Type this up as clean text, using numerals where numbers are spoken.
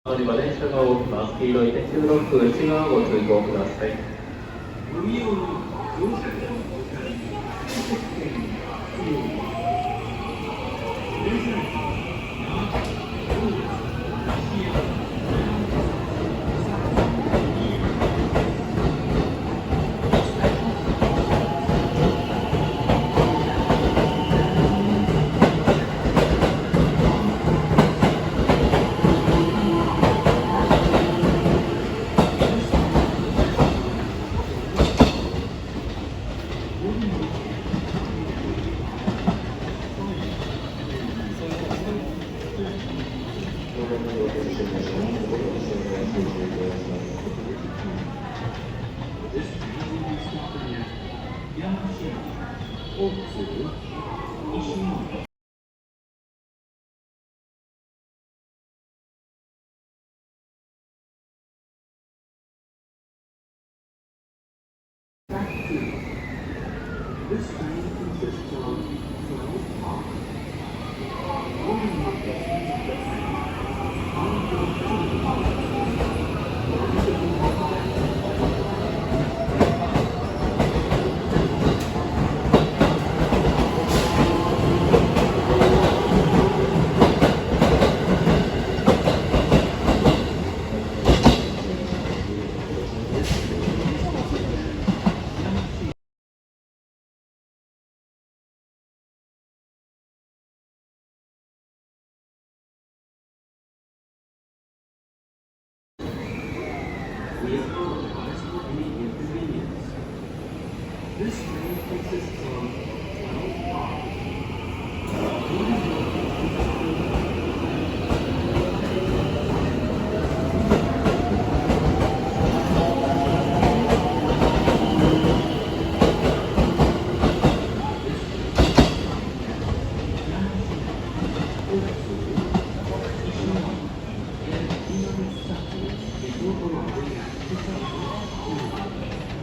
乗り場で車が動きます。黄色い電柱ロック内側ご通行ください。This train consists of 12 cars. All the locations of the train are built to the We apologize for any inconvenience. This train consists of